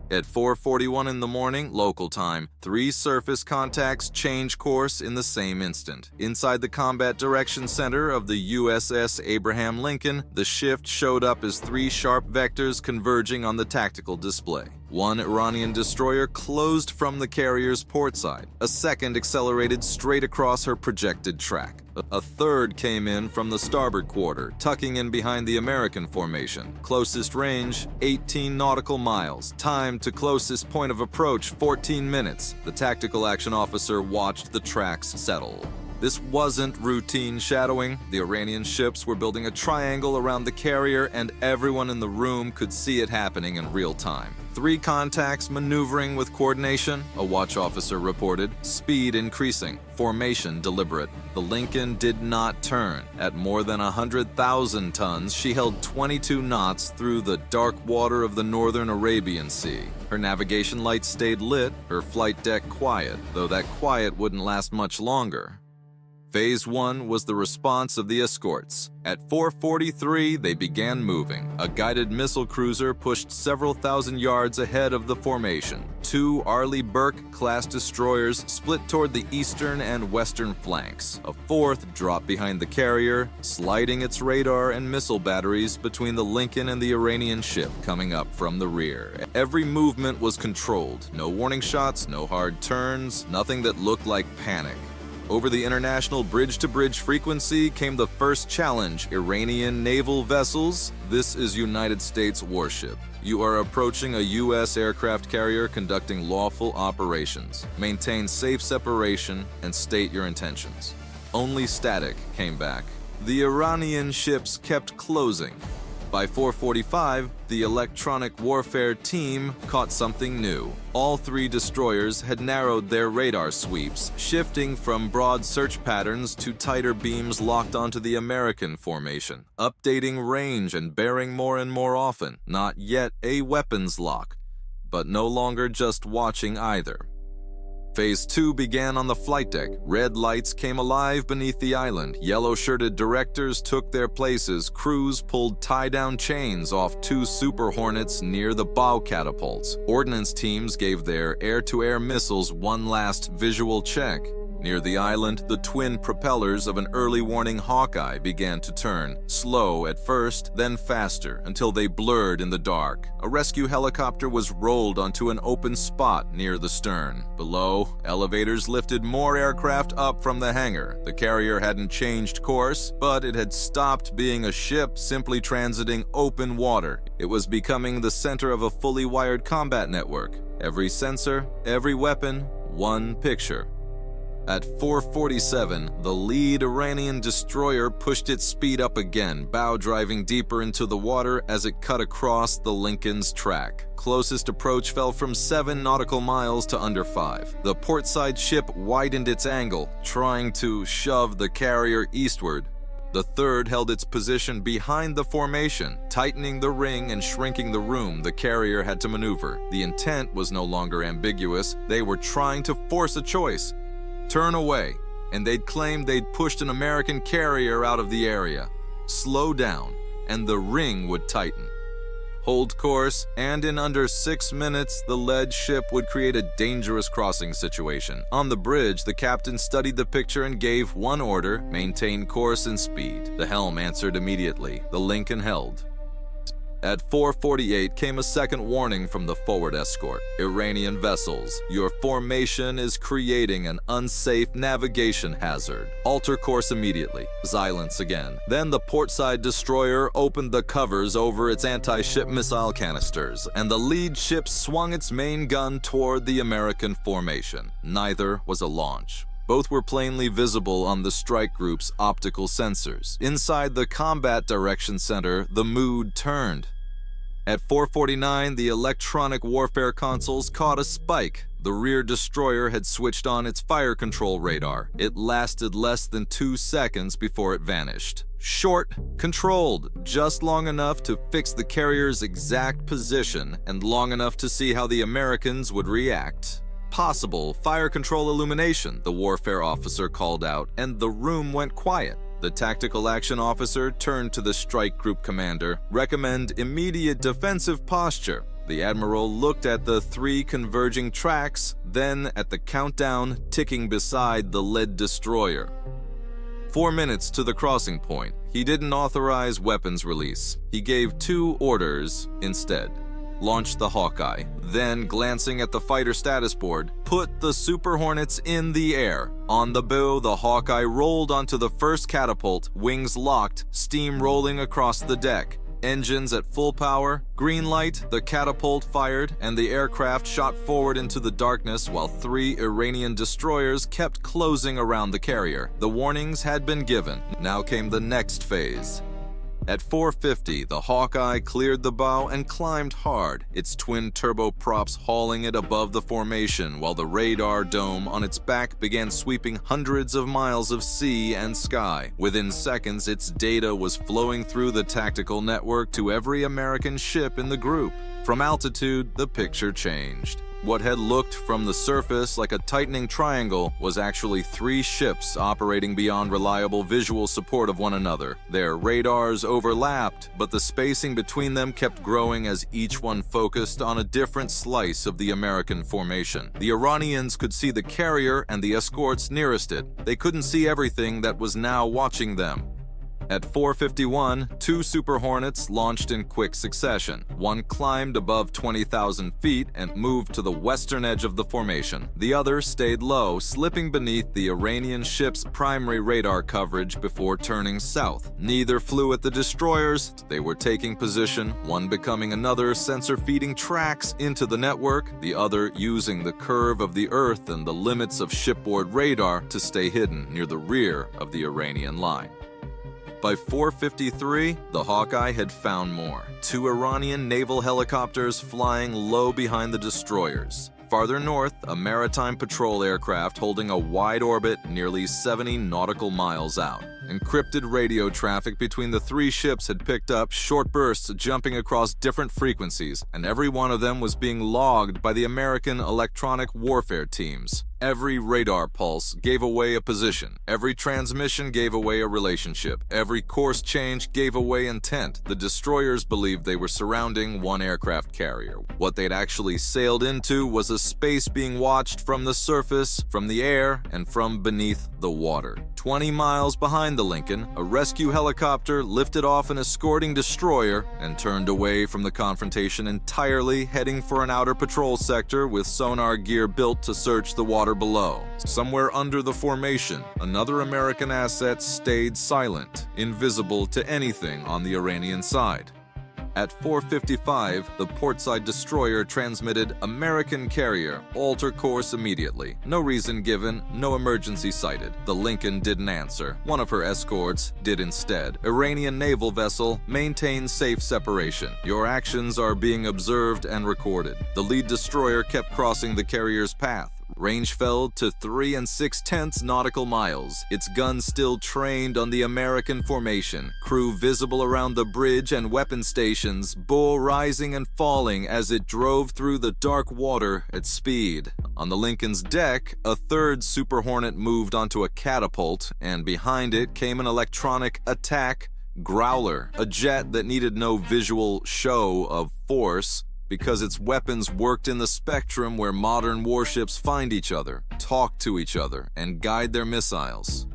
At 4:41 in the morning, local time, 3 surface contacts change course in the same instant. Inside the Combat Direction Center of the USS Abraham Lincoln, the shift showed up as 3 sharp vectors converging on the tactical display. One Iranian destroyer closed from the carrier's port side. A second accelerated straight across her projected track. A third came in from the starboard quarter, tucking in behind the American formation. Closest range, 18 nautical miles. Time to closest point of approach, 14 minutes. The tactical action officer watched the tracks settle. This wasn't routine shadowing. The Iranian ships were building a triangle around the carrier, and everyone in the room could see it happening in real time. 3 contacts maneuvering with coordination, a watch officer reported. Speed increasing, formation deliberate. The Lincoln did not turn. At more than 100,000 tons, she held 22 knots through the dark water of the northern Arabian Sea. Her navigation lights stayed lit, her flight deck quiet, though that quiet wouldn't last much longer. Phase 1 was the response of the escorts. At 4:43, they began moving. A guided missile cruiser pushed several thousand yards ahead of the formation. 2 Arleigh Burke-class destroyers split toward the eastern and western flanks. A 4th dropped behind the carrier, sliding its radar and missile batteries between the Lincoln and the Iranian ship coming up from the rear. Every movement was controlled. No warning shots, no hard turns, nothing that looked like panic. Over the international bridge-to-bridge frequency came the first challenge. Iranian naval vessels, this is United States warship. You are approaching a U.S. aircraft carrier conducting lawful operations. Maintain safe separation and state your intentions. Only static came back. The Iranian ships kept closing. By 4:45, the electronic warfare team caught something new. All 3 destroyers had narrowed their radar sweeps, shifting from broad search patterns to tighter beams locked onto the American formation, updating range and bearing more and more often. Not yet a weapons lock, but no longer just watching either. Phase 2 began on the flight deck. Red lights came alive beneath the island. Yellow-shirted directors took their places. Crews pulled tie-down chains off 2 Super Hornets near the bow catapults. Ordnance teams gave their air-to-air missiles one last visual check. Near the island, the twin propellers of an early warning Hawkeye began to turn, slow at first, then faster, until they blurred in the dark. A rescue helicopter was rolled onto an open spot near the stern. Below, elevators lifted more aircraft up from the hangar. The carrier hadn't changed course, but it had stopped being a ship simply transiting open water. It was becoming the center of a fully wired combat network. Every sensor, every weapon, one picture. At 4:47, the lead Iranian destroyer pushed its speed up again, bow driving deeper into the water as it cut across the Lincoln's track. Closest approach fell from 7 nautical miles to under 5. The portside ship widened its angle, trying to shove the carrier eastward. The 3rd held its position behind the formation, tightening the ring and shrinking the room the carrier had to maneuver. The intent was no longer ambiguous. They were trying to force a choice. Turn away, and they'd claimed they'd pushed an American carrier out of the area. Slow down, and the ring would tighten. Hold course, and in under 6 minutes, the lead ship would create a dangerous crossing situation. On the bridge, the captain studied the picture and gave one order: maintain course and speed. The helm answered immediately. The Lincoln held. At 4:48 came a second warning from the forward escort. Iranian vessels, your formation is creating an unsafe navigation hazard. Alter course immediately. Silence again. Then the portside destroyer opened the covers over its anti-ship missile canisters, and the lead ship swung its main gun toward the American formation. Neither was a launch. Both were plainly visible on the strike group's optical sensors. Inside the Combat Direction Center, the mood turned. At 4:49, the electronic warfare consoles caught a spike. The rear destroyer had switched on its fire control radar. It lasted less than 2 seconds before it vanished. Short, controlled, just long enough to fix the carrier's exact position and long enough to see how the Americans would react. Possible fire control illumination, the warfare officer called out, and the room went quiet. The tactical action officer turned to the strike group commander. Recommend immediate defensive posture. The admiral looked at the 3 converging tracks, then at the countdown ticking beside the lead destroyer. 4 minutes to the crossing point. He didn't authorize weapons release. He gave 2 orders instead. Launch the Hawkeye, then, glancing at the fighter status board, put the Super Hornets in the air. On the bow, the Hawkeye rolled onto the first catapult, wings locked, steam rolling across the deck. Engines at full power, green light, the catapult fired, and the aircraft shot forward into the darkness while 3 Iranian destroyers kept closing around the carrier. The warnings had been given. Now came the next phase. At 4:50, the Hawkeye cleared the bow and climbed hard, its twin turboprops hauling it above the formation while the radar dome on its back began sweeping hundreds of miles of sea and sky. Within seconds, its data was flowing through the tactical network to every American ship in the group. From altitude, the picture changed. What had looked from the surface like a tightening triangle was actually 3 ships operating beyond reliable visual support of one another. Their radars overlapped, but the spacing between them kept growing as each one focused on a different slice of the American formation. The Iranians could see the carrier and the escorts nearest it. They couldn't see everything that was now watching them. At 4:51, 2 Super Hornets launched in quick succession. One climbed above 20,000 feet and moved to the western edge of the formation. The other stayed low, slipping beneath the Iranian ship's primary radar coverage before turning south. Neither flew at the destroyers. They were taking position, one becoming another sensor feeding tracks into the network, the other using the curve of the Earth and the limits of shipboard radar to stay hidden near the rear of the Iranian line. By 4:53, the Hawkeye had found more. 2 Iranian naval helicopters flying low behind the destroyers. Farther north, a maritime patrol aircraft holding a wide orbit nearly 70 nautical miles out. Encrypted radio traffic between the 3 ships had picked up short bursts jumping across different frequencies, and every one of them was being logged by the American electronic warfare teams. Every radar pulse gave away a position. Every transmission gave away a relationship. Every course change gave away intent. The destroyers believed they were surrounding one aircraft carrier. What they'd actually sailed into was a space being watched from the surface, from the air, and from beneath the water. 20 miles behind the Lincoln, a rescue helicopter lifted off an escorting destroyer and turned away from the confrontation entirely, heading for an outer patrol sector with sonar gear built to search the water below. Somewhere under the formation, another American asset stayed silent, invisible to anything on the Iranian side. At 4:55, the portside destroyer transmitted "American carrier, alter course immediately." No reason given, no emergency cited. The Lincoln didn't answer. One of her escorts did instead. "Iranian naval vessel, maintain safe separation. Your actions are being observed and recorded." The lead destroyer kept crossing the carrier's path. Range fell to 3 6/10 nautical miles. Its guns still trained on the American formation. Crew visible around the bridge and weapon stations, bow rising and falling as it drove through the dark water at speed. On the Lincoln's deck, a 3rd Super Hornet moved onto a catapult, and behind it came an electronic attack Growler, a jet that needed no visual show of force, because its weapons worked in the spectrum where modern warships find each other, talk to each other, and guide their missiles.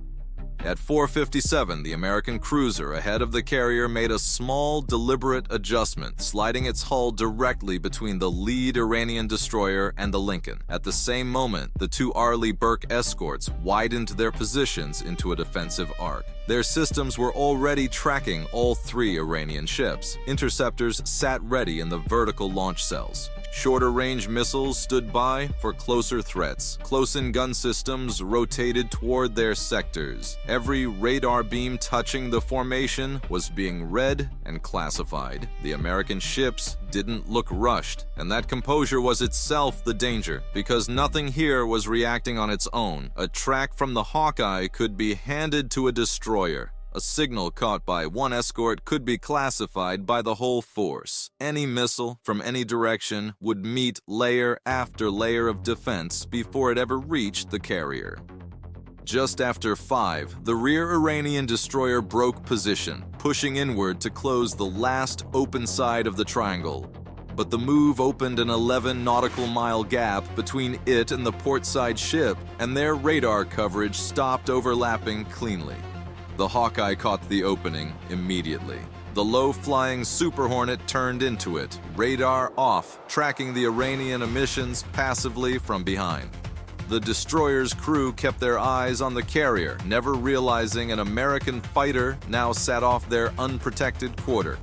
At 4:57, the American cruiser ahead of the carrier made a small, deliberate adjustment, sliding its hull directly between the lead Iranian destroyer and the Lincoln. At the same moment, the 2 Arleigh Burke escorts widened their positions into a defensive arc. Their systems were already tracking all 3 Iranian ships. Interceptors sat ready in the vertical launch cells. Shorter-range missiles stood by for closer threats. Close-in gun systems rotated toward their sectors. Every radar beam touching the formation was being read and classified. The American ships didn't look rushed, and that composure was itself the danger, because nothing here was reacting on its own. A track from the Hawkeye could be handed to a destroyer. A signal caught by one escort could be classified by the whole force. Any missile from any direction would meet layer after layer of defense before it ever reached the carrier. Just after 5, the rear Iranian destroyer broke position, pushing inward to close the last open side of the triangle. but the move opened an 11 nautical mile gap between it and the portside ship, and their radar coverage stopped overlapping cleanly. The Hawkeye caught the opening immediately. The low-flying Super Hornet turned into it, radar off, tracking the Iranian emissions passively from behind. The destroyer's crew kept their eyes on the carrier, never realizing an American fighter now sat off their unprotected quarter.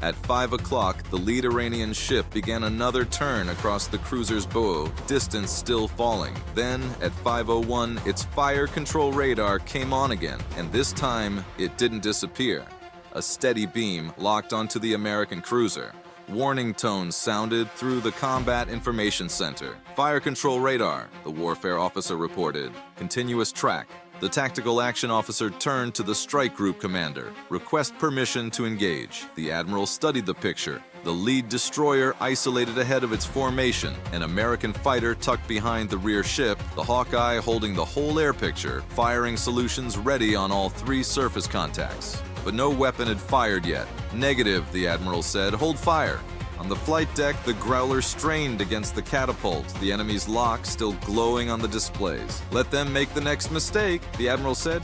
At 5 o'clock, the lead Iranian ship began another turn across the cruiser's bow, distance still falling. Then, at 5:01, its fire control radar came on again, and this time, it didn't disappear. A steady beam locked onto the American cruiser. Warning tones sounded through the Combat Information Center. Fire control radar, the warfare officer reported. Continuous track. The tactical action officer turned to the strike group commander. Request permission to engage. The admiral studied the picture. The lead destroyer isolated ahead of its formation, an American fighter tucked behind the rear ship, the Hawkeye holding the whole air picture, firing solutions ready on all 3 surface contacts. But no weapon had fired yet. Negative, the admiral said. Hold fire. On the flight deck, the Growler strained against the catapult, the enemy's lock still glowing on the displays. Let them make the next mistake, the admiral said.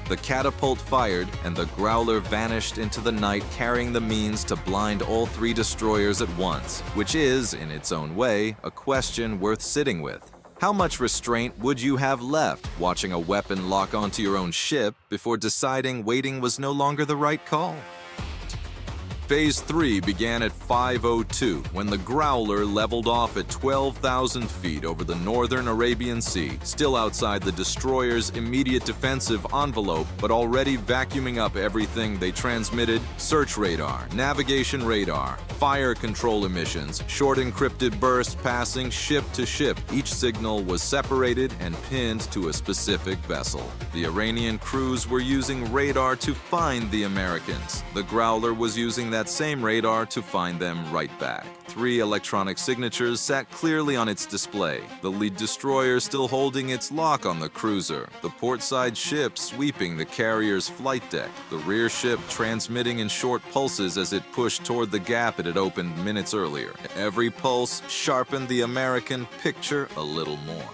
The catapult fired, and the Growler vanished into the night, carrying the means to blind all 3 destroyers at once, which is, in its own way, a question worth sitting with. How much restraint would you have left watching a weapon lock onto your own ship before deciding waiting was no longer the right call? Phase 3 began at 5:02 when the Growler leveled off at 12,000 feet over the northern Arabian Sea, still outside the destroyer's immediate defensive envelope, but already vacuuming up everything they transmitted: search radar, navigation radar, fire control emissions, short encrypted bursts passing ship to ship. Each signal was separated and pinned to a specific vessel. The Iranian crews were using radar to find the Americans. The Growler was using that same radar to find them right back. 3 electronic signatures sat clearly on its display. The lead destroyer still holding its lock on the cruiser, the portside ship sweeping the carrier's flight deck, the rear ship transmitting in short pulses as it pushed toward the gap it had opened minutes earlier. Every pulse sharpened the American picture a little more.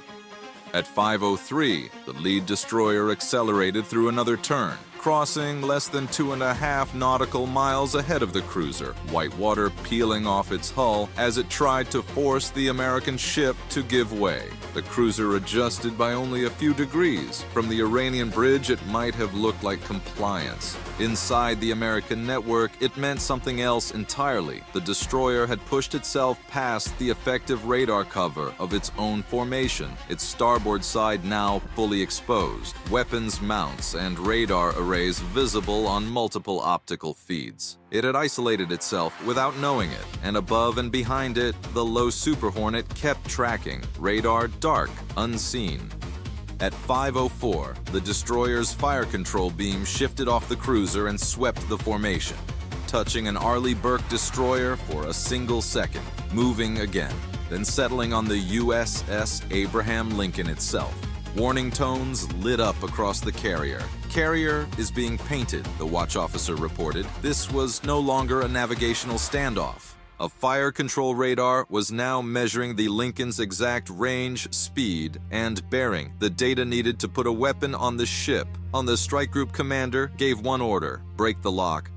At 5:03, the lead destroyer accelerated through another turn, crossing less than 2.5 nautical miles ahead of the cruiser, white water peeling off its hull as it tried to force the American ship to give way. The cruiser adjusted by only a few degrees. From the Iranian bridge, it might have looked like compliance. Inside the American network, it meant something else entirely. The destroyer had pushed itself past the effective radar cover of its own formation, its starboard side now fully exposed, weapons mounts and radar arrays visible on multiple optical feeds. It had isolated itself without knowing it, and above and behind it, the low Super Hornet kept tracking, radar dark, unseen. At 5:04, the destroyer's fire control beam shifted off the cruiser and swept the formation, touching an Arleigh Burke destroyer for a single second, moving again, then settling on the USS Abraham Lincoln itself. Warning tones lit up across the carrier. Carrier is being painted, the watch officer reported. This was no longer a navigational standoff. A fire control radar was now measuring the Lincoln's exact range, speed, and bearing, the data needed to put a weapon on the ship. On the strike group commander gave one order: break the lock.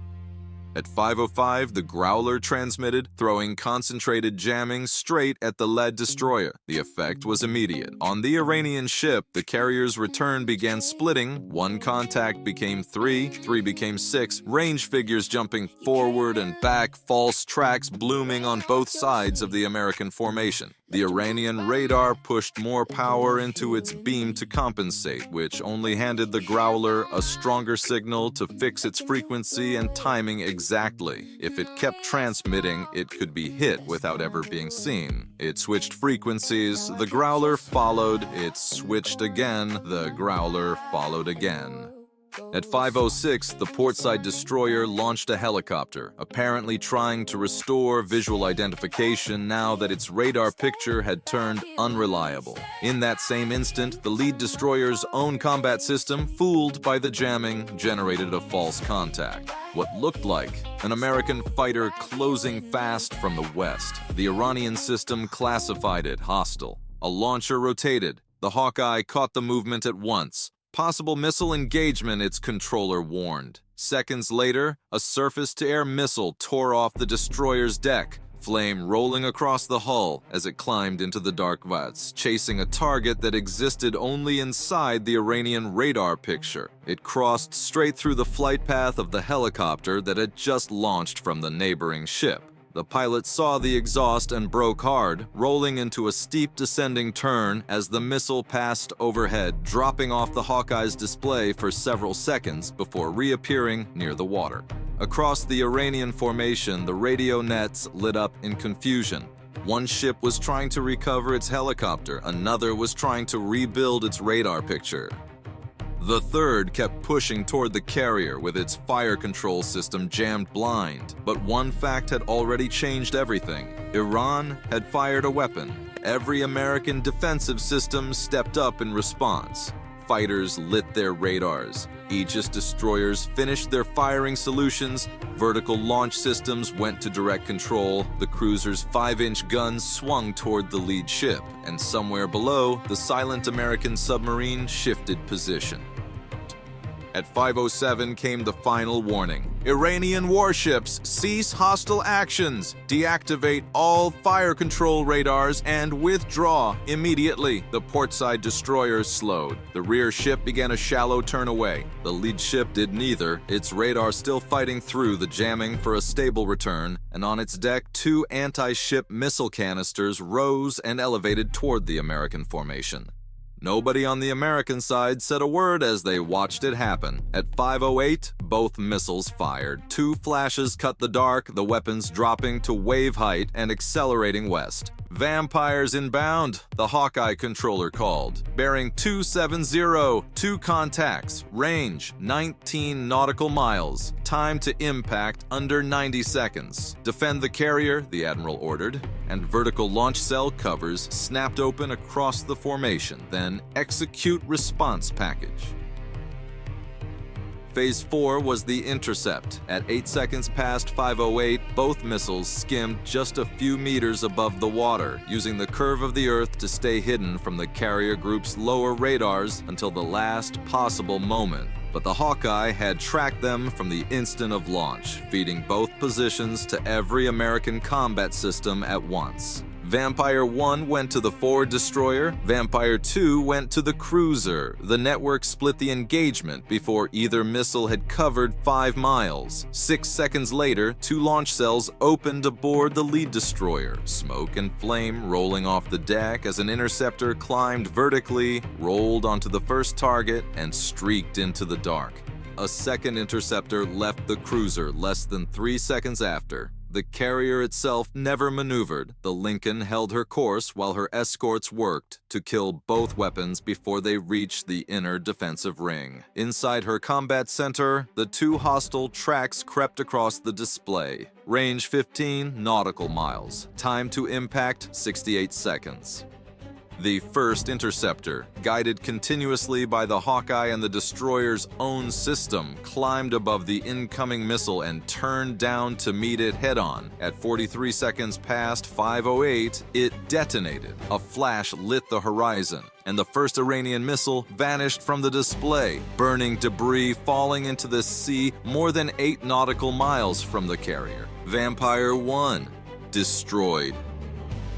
At 5:05, the Growler transmitted, throwing concentrated jamming straight at the lead destroyer. The effect was immediate. On the Iranian ship, the carrier's return began splitting. 1 contact became 3, 3 became 6, range figures jumping forward and back, false tracks blooming on both sides of the American formation. The Iranian radar pushed more power into its beam to compensate, which only handed the Growler a stronger signal to fix its frequency and timing exactly. If it kept transmitting, it could be hit without ever being seen. It switched frequencies, the Growler followed, it switched again, the Growler followed again. At 5:06, the portside destroyer launched a helicopter, apparently trying to restore visual identification now that its radar picture had turned unreliable. In that same instant, the lead destroyer's own combat system, fooled by the jamming, generated a false contact. What looked like an American fighter closing fast from the west. The Iranian system classified it hostile. A launcher rotated. The Hawkeye caught the movement at once. Possible missile engagement, its controller warned. Seconds later, a surface-to-air missile tore off the destroyer's deck, flame rolling across the hull as it climbed into the dark vats, chasing a target that existed only inside the Iranian radar picture. It crossed straight through the flight path of the helicopter that had just launched from the neighboring ship. The pilot saw the exhaust and broke hard, rolling into a steep descending turn as the missile passed overhead, dropping off the Hawkeye's display for several seconds before reappearing near the water. Across the Iranian formation, the radio nets lit up in confusion. One ship was trying to recover its helicopter, another was trying to rebuild its radar picture. The third kept pushing toward the carrier with its fire control system jammed blind. But one fact had already changed everything. Iran had fired a weapon. Every American defensive system stepped up in response. Fighters lit their radars. Aegis destroyers finished their firing solutions. Vertical launch systems went to direct control. The cruiser's 5-inch guns swung toward the lead ship, and somewhere below, the silent American submarine shifted position. At 5:07 came the final warning. Iranian warships, cease hostile actions, deactivate all fire control radars, and withdraw immediately. The portside destroyers slowed. The rear ship began a shallow turn away. The lead ship did neither, its radar still fighting through the jamming for a stable return, and on its deck, 2 anti-ship missile canisters rose and elevated toward the American formation. Nobody on the American side said a word as they watched it happen. At 5:08, both missiles fired. 2 flashes cut the dark, the weapons dropping to wave height and accelerating west. Vampires inbound, the Hawkeye controller called. Bearing 270, 2 contacts, range 19 nautical miles. Time to impact under 90 seconds. Defend the carrier, the Admiral ordered, and vertical launch cell covers snapped open across the formation. Then execute response package. Phase 4 was the intercept. At 8 seconds past 5:08, both missiles skimmed just a few meters above the water, using the curve of the Earth to stay hidden from the carrier group's lower radars until the last possible moment. But the Hawkeye had tracked them from the instant of launch, feeding both positions to every American combat system at once. Vampire 1 went to the forward destroyer, Vampire 2 went to the cruiser. The network split the engagement before either missile had covered 5 miles. 6 seconds later, 2 launch cells opened aboard the lead destroyer, smoke and flame rolling off the deck as an interceptor climbed vertically, rolled onto the first target, and streaked into the dark. A second interceptor left the cruiser less than 3 seconds after. The carrier itself never maneuvered. The Lincoln held her course while her escorts worked to kill both weapons before they reached the inner defensive ring. Inside her combat center, the 2 hostile tracks crept across the display. Range 15 nautical miles. Time to impact 68 seconds. The first interceptor, guided continuously by the Hawkeye and the destroyer's own system, climbed above the incoming missile and turned down to meet it head-on. At 43 seconds past 5:08, it detonated. A flash lit the horizon, and the first Iranian missile vanished from the display, burning debris falling into the sea more than 8 nautical miles from the carrier. Vampire 1, destroyed.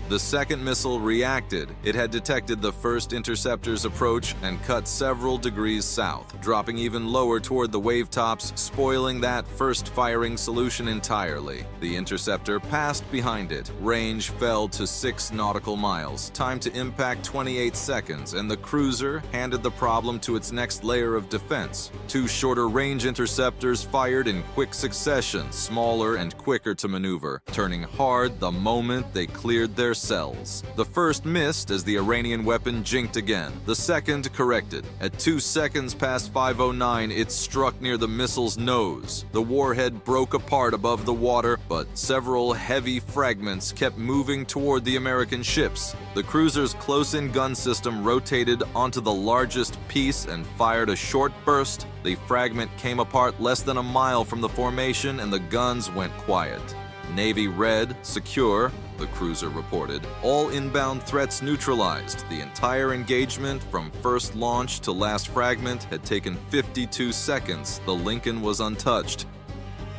The second missile reacted. It had detected the first interceptor's approach and cut several degrees south, dropping even lower toward the wave tops, spoiling that first firing solution entirely. The interceptor passed behind it. Range fell to 6 nautical miles. Time to impact 28 seconds, and the cruiser handed the problem to its next layer of defense. 2 shorter range interceptors fired in quick succession, smaller and quicker to maneuver, turning hard the moment they cleared their cells. The first missed as the Iranian weapon jinked again. The second corrected. At 2 seconds past 5:09, it struck near the missile's nose. The warhead broke apart above the water, but several heavy fragments kept moving toward the American ships. The cruiser's close-in gun system rotated onto the largest piece and fired a short burst. The fragment came apart less than a mile from the formation and the guns went quiet. Navy red, secure, the cruiser reported. All inbound threats neutralized. The entire engagement from first launch to last fragment had taken 52 seconds. The Lincoln was untouched.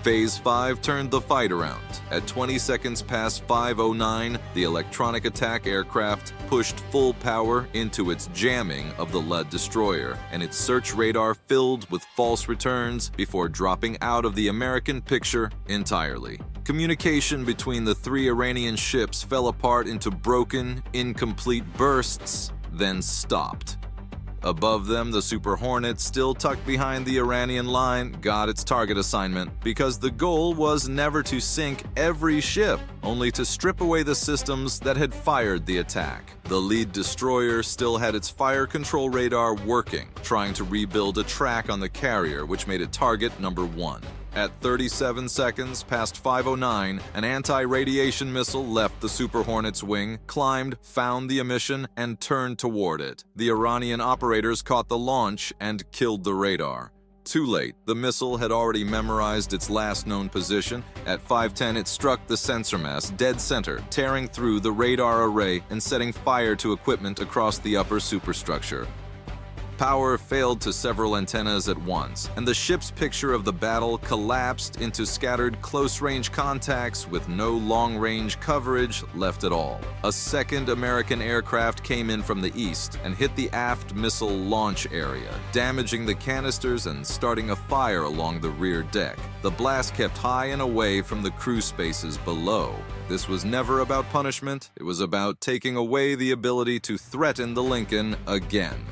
Phase 5 turned the fight around. At 20 seconds past 5:09, the electronic attack aircraft pushed full power into its jamming of the lead destroyer, and its search radar filled with false returns before dropping out of the American picture entirely. Communication between the 3 Iranian ships fell apart into broken, incomplete bursts, then stopped. Above them, the Super Hornet, still tucked behind the Iranian line, got its target assignment because the goal was never to sink every ship, only to strip away the systems that had fired the attack. The lead destroyer still had its fire control radar working, trying to rebuild a track on the carrier, which made it target number 1. At 37 seconds past 5:09, an anti-radiation missile left the Super Hornet's wing, climbed, found the emission, and turned toward it. The Iranian operators caught the launch and killed the radar. Too late, the missile had already memorized its last known position. At 5:10, it struck the sensor mast dead center, tearing through the radar array and setting fire to equipment across the upper superstructure. Power failed to several antennas at once, and the ship's picture of the battle collapsed into scattered close-range contacts with no long-range coverage left at all. A second American aircraft came in from the east and hit the aft missile launch area, damaging the canisters and starting a fire along the rear deck. The blast kept high and away from the crew spaces below. This was never about punishment. It was about taking away the ability to threaten the Lincoln again.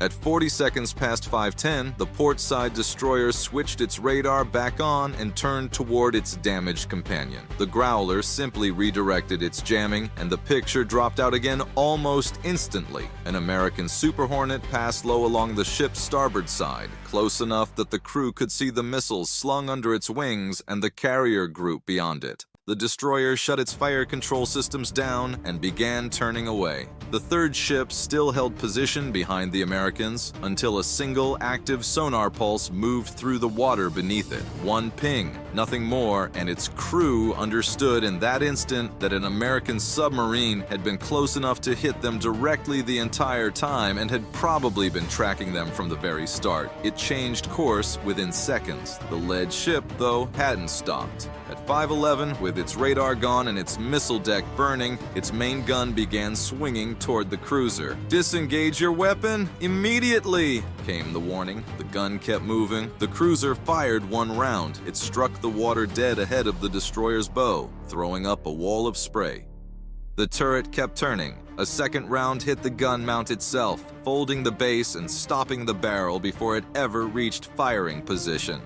At 40 seconds past 5:10, the port-side destroyer switched its radar back on and turned toward its damaged companion. The Growler simply redirected its jamming, and the picture dropped out again almost instantly. An American Super Hornet passed low along the ship's starboard side, close enough that the crew could see the missiles slung under its wings and the carrier group beyond it. The destroyer shut its fire control systems down and began turning away. The third ship still held position behind the Americans until a single active sonar pulse moved through the water beneath it. One ping, nothing more, and its crew understood in that instant that an American submarine had been close enough to hit them directly the entire time and had probably been tracking them from the very start. It changed course within seconds. The lead ship, though, hadn't stopped. At 5:11, with its radar gone and its missile deck burning, its main gun began swinging toward the cruiser. "Disengage your weapon immediately!" came the warning. The gun kept moving. The cruiser fired one round. It struck the water dead ahead of the destroyer's bow, throwing up a wall of spray. The turret kept turning. A second round hit the gun mount itself, folding the base and stopping the barrel before it ever reached firing position.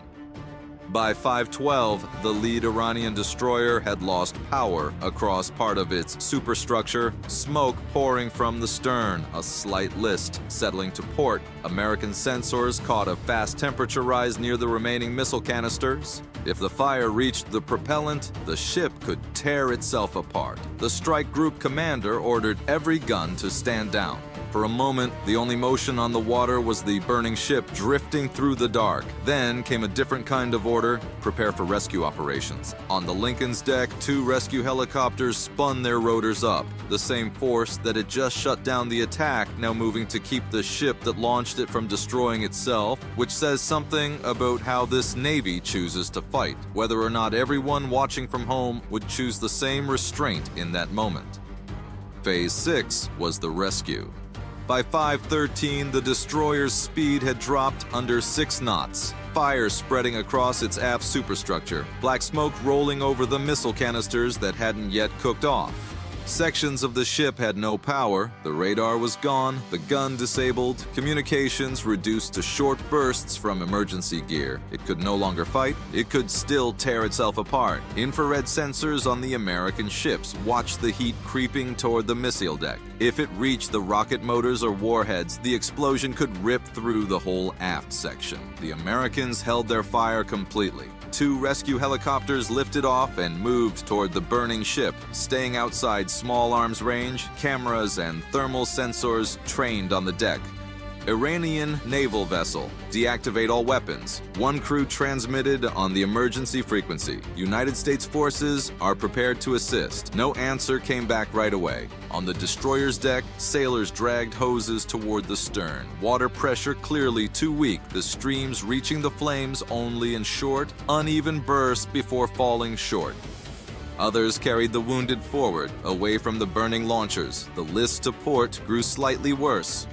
By 5:12, the lead Iranian destroyer had lost power across part of its superstructure, smoke pouring from the stern, a slight list settling to port. American sensors caught a fast temperature rise near the remaining missile canisters. If the fire reached the propellant, the ship could tear itself apart. The strike group commander ordered every gun to stand down. For a moment, the only motion on the water was the burning ship drifting through the dark. Then came a different kind of order: prepare for rescue operations. On the Lincoln's deck, 2 rescue helicopters spun their rotors up, the same force that had just shut down the attack now moving to keep the ship that launched it from destroying itself, which says something about how this Navy chooses to fight, whether or not everyone watching from home would choose the same restraint in that moment. Phase 6 was the rescue. By 5:13, the destroyer's speed had dropped under 6 knots. Fire spreading across its aft superstructure, black smoke rolling over the missile canisters that hadn't yet cooked off. Sections of the ship had no power, the radar was gone, the gun disabled, communications reduced to short bursts from emergency gear. It could no longer fight, it could still tear itself apart. Infrared sensors on the American ships watched the heat creeping toward the missile deck. If it reached the rocket motors or warheads, the explosion could rip through the whole aft section. The Americans held their fire completely. 2 rescue helicopters lifted off and moved toward the burning ship, staying outside small arms range, cameras and thermal sensors trained on the deck. Iranian naval vessel. Deactivate all weapons. 1 crew transmitted on the emergency frequency. United States forces are prepared to assist. No answer came back right away. On the destroyer's deck, sailors dragged hoses toward the stern. Water pressure clearly too weak, the streams reaching the flames only in short, uneven bursts before falling short. Others carried the wounded forward, away from the burning launchers. The list to port grew slightly worse.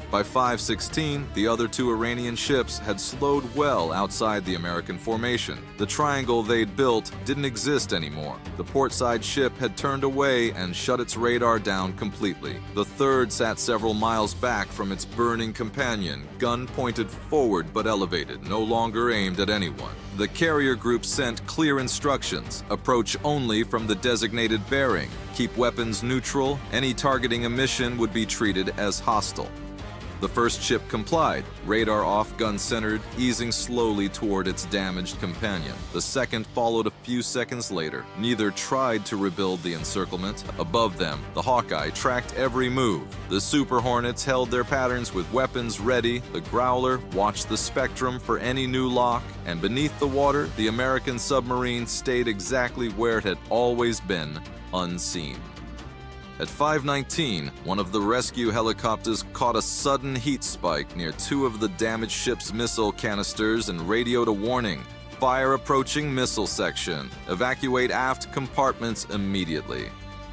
By 5:16, the other 2 Iranian ships had slowed well outside the American formation. The triangle they'd built didn't exist anymore. The portside ship had turned away and shut its radar down completely. The third sat several miles back from its burning companion, gun pointed forward but elevated, no longer aimed at anyone. The carrier group sent clear instructions: approach only from the designated bearing, keep weapons neutral, any targeting a mission would be treated as hostile. The first ship complied, radar off, gun centered, easing slowly toward its damaged companion. The second followed a few seconds later. Neither tried to rebuild the encirclement. Above them, the Hawkeye tracked every move. The Super Hornets held their patterns with weapons ready. The Growler watched the spectrum for any new lock. And beneath the water, the American submarine stayed exactly where it had always been, unseen. At 5:19, one of the rescue helicopters caught a sudden heat spike near 2 of the damaged ship's missile canisters and radioed a warning. Fire approaching missile section. Evacuate aft compartments immediately.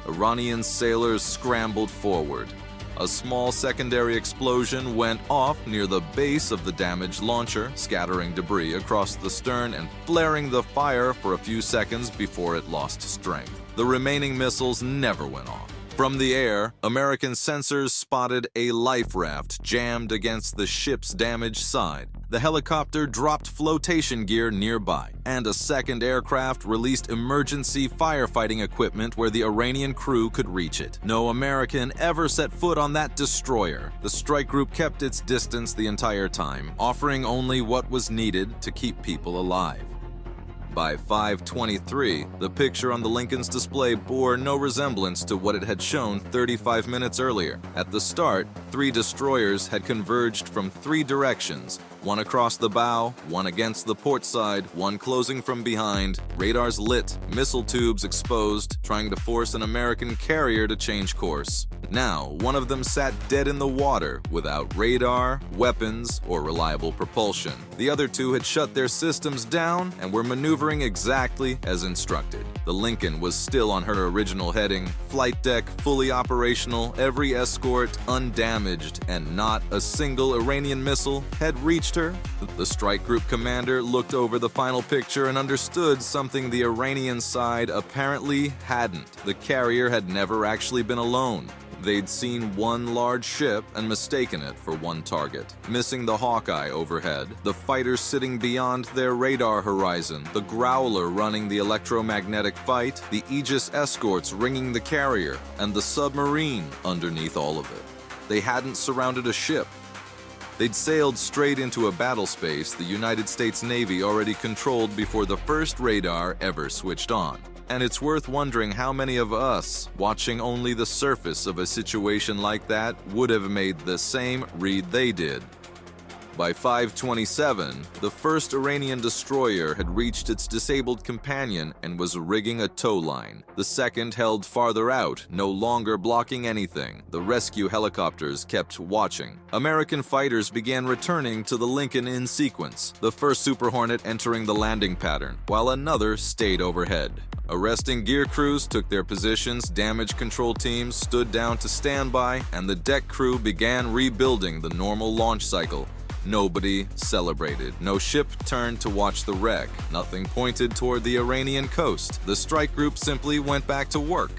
Iranian sailors scrambled forward. A small secondary explosion went off near the base of the damaged launcher, scattering debris across the stern and flaring the fire for a few seconds before it lost strength. The remaining missiles never went off. From the air, American sensors spotted a life raft jammed against the ship's damaged side. The helicopter dropped flotation gear nearby, and a second aircraft released emergency firefighting equipment where the Iranian crew could reach it. No American ever set foot on that destroyer. The strike group kept its distance the entire time, offering only what was needed to keep people alive. By 5:23, the picture on the Lincoln's display bore no resemblance to what it had shown 35 minutes earlier. At the start, 3 destroyers had converged from 3 directions, one across the bow, one against the port side, one closing from behind, radars lit, missile tubes exposed, trying to force an American carrier to change course. Now, one of them sat dead in the water without radar, weapons, or reliable propulsion. The other 2 had shut their systems down and were maneuvering exactly as instructed. The Lincoln was still on her original heading, flight deck fully operational, every escort undamaged, and not a single Iranian missile had reached her. The strike group commander looked over the final picture and understood something the Iranian side apparently hadn't. The carrier had never actually been alone. They'd seen one large ship and mistaken it for one target, missing the Hawkeye overhead, the fighters sitting beyond their radar horizon, the Growler running the electromagnetic fight, the Aegis escorts ringing the carrier, and the submarine underneath all of it. They hadn't surrounded a ship. They'd sailed straight into a battle space the United States Navy already controlled before the first radar ever switched on. And it's worth wondering how many of us, watching only the surface of a situation like that, would have made the same read they did. By 5:27, the first Iranian destroyer had reached its disabled companion and was rigging a tow line. The second held farther out, no longer blocking anything. The rescue helicopters kept watching. American fighters began returning to the Lincoln in sequence, the first Super Hornet entering the landing pattern, while another stayed overhead. Arresting gear crews took their positions, damage control teams stood down to standby, and the deck crew began rebuilding the normal launch cycle. Nobody celebrated. No ship turned to watch the wreck. Nothing pointed toward the Iranian coast. The strike group simply went back to work.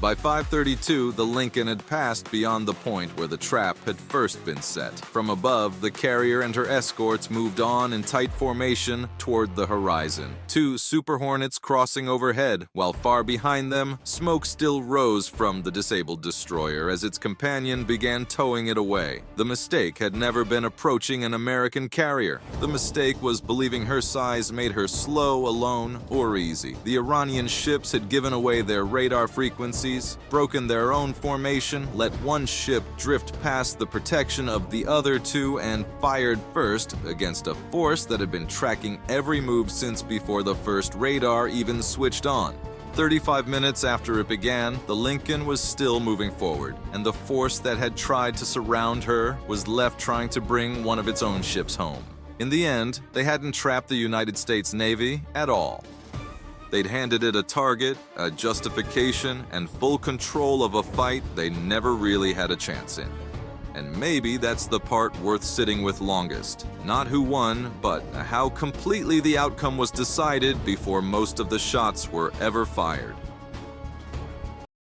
By 5:32, the Lincoln had passed beyond the point where the trap had first been set. From above, the carrier and her escorts moved on in tight formation toward the horizon. Two Super Hornets crossing overhead, while far behind them, smoke still rose from the disabled destroyer as its companion began towing it away. The mistake had never been approaching an American carrier. The mistake was believing her size made her slow, alone, or easy. The Iranian ships had given away their radar frequencies, broken their own formation, let one ship drift past the protection of the other two, and fired first against a force that had been tracking every move since before the first radar even switched on. 35 minutes after it began, the Lincoln was still moving forward, and the force that had tried to surround her was left trying to bring one of its own ships home. In the end, they hadn't trapped the United States Navy at all. They'd handed it a target, a justification, and full control of a fight they never really had a chance in. And maybe that's the part worth sitting with longest. Not who won, but how completely the outcome was decided before most of the shots were ever fired.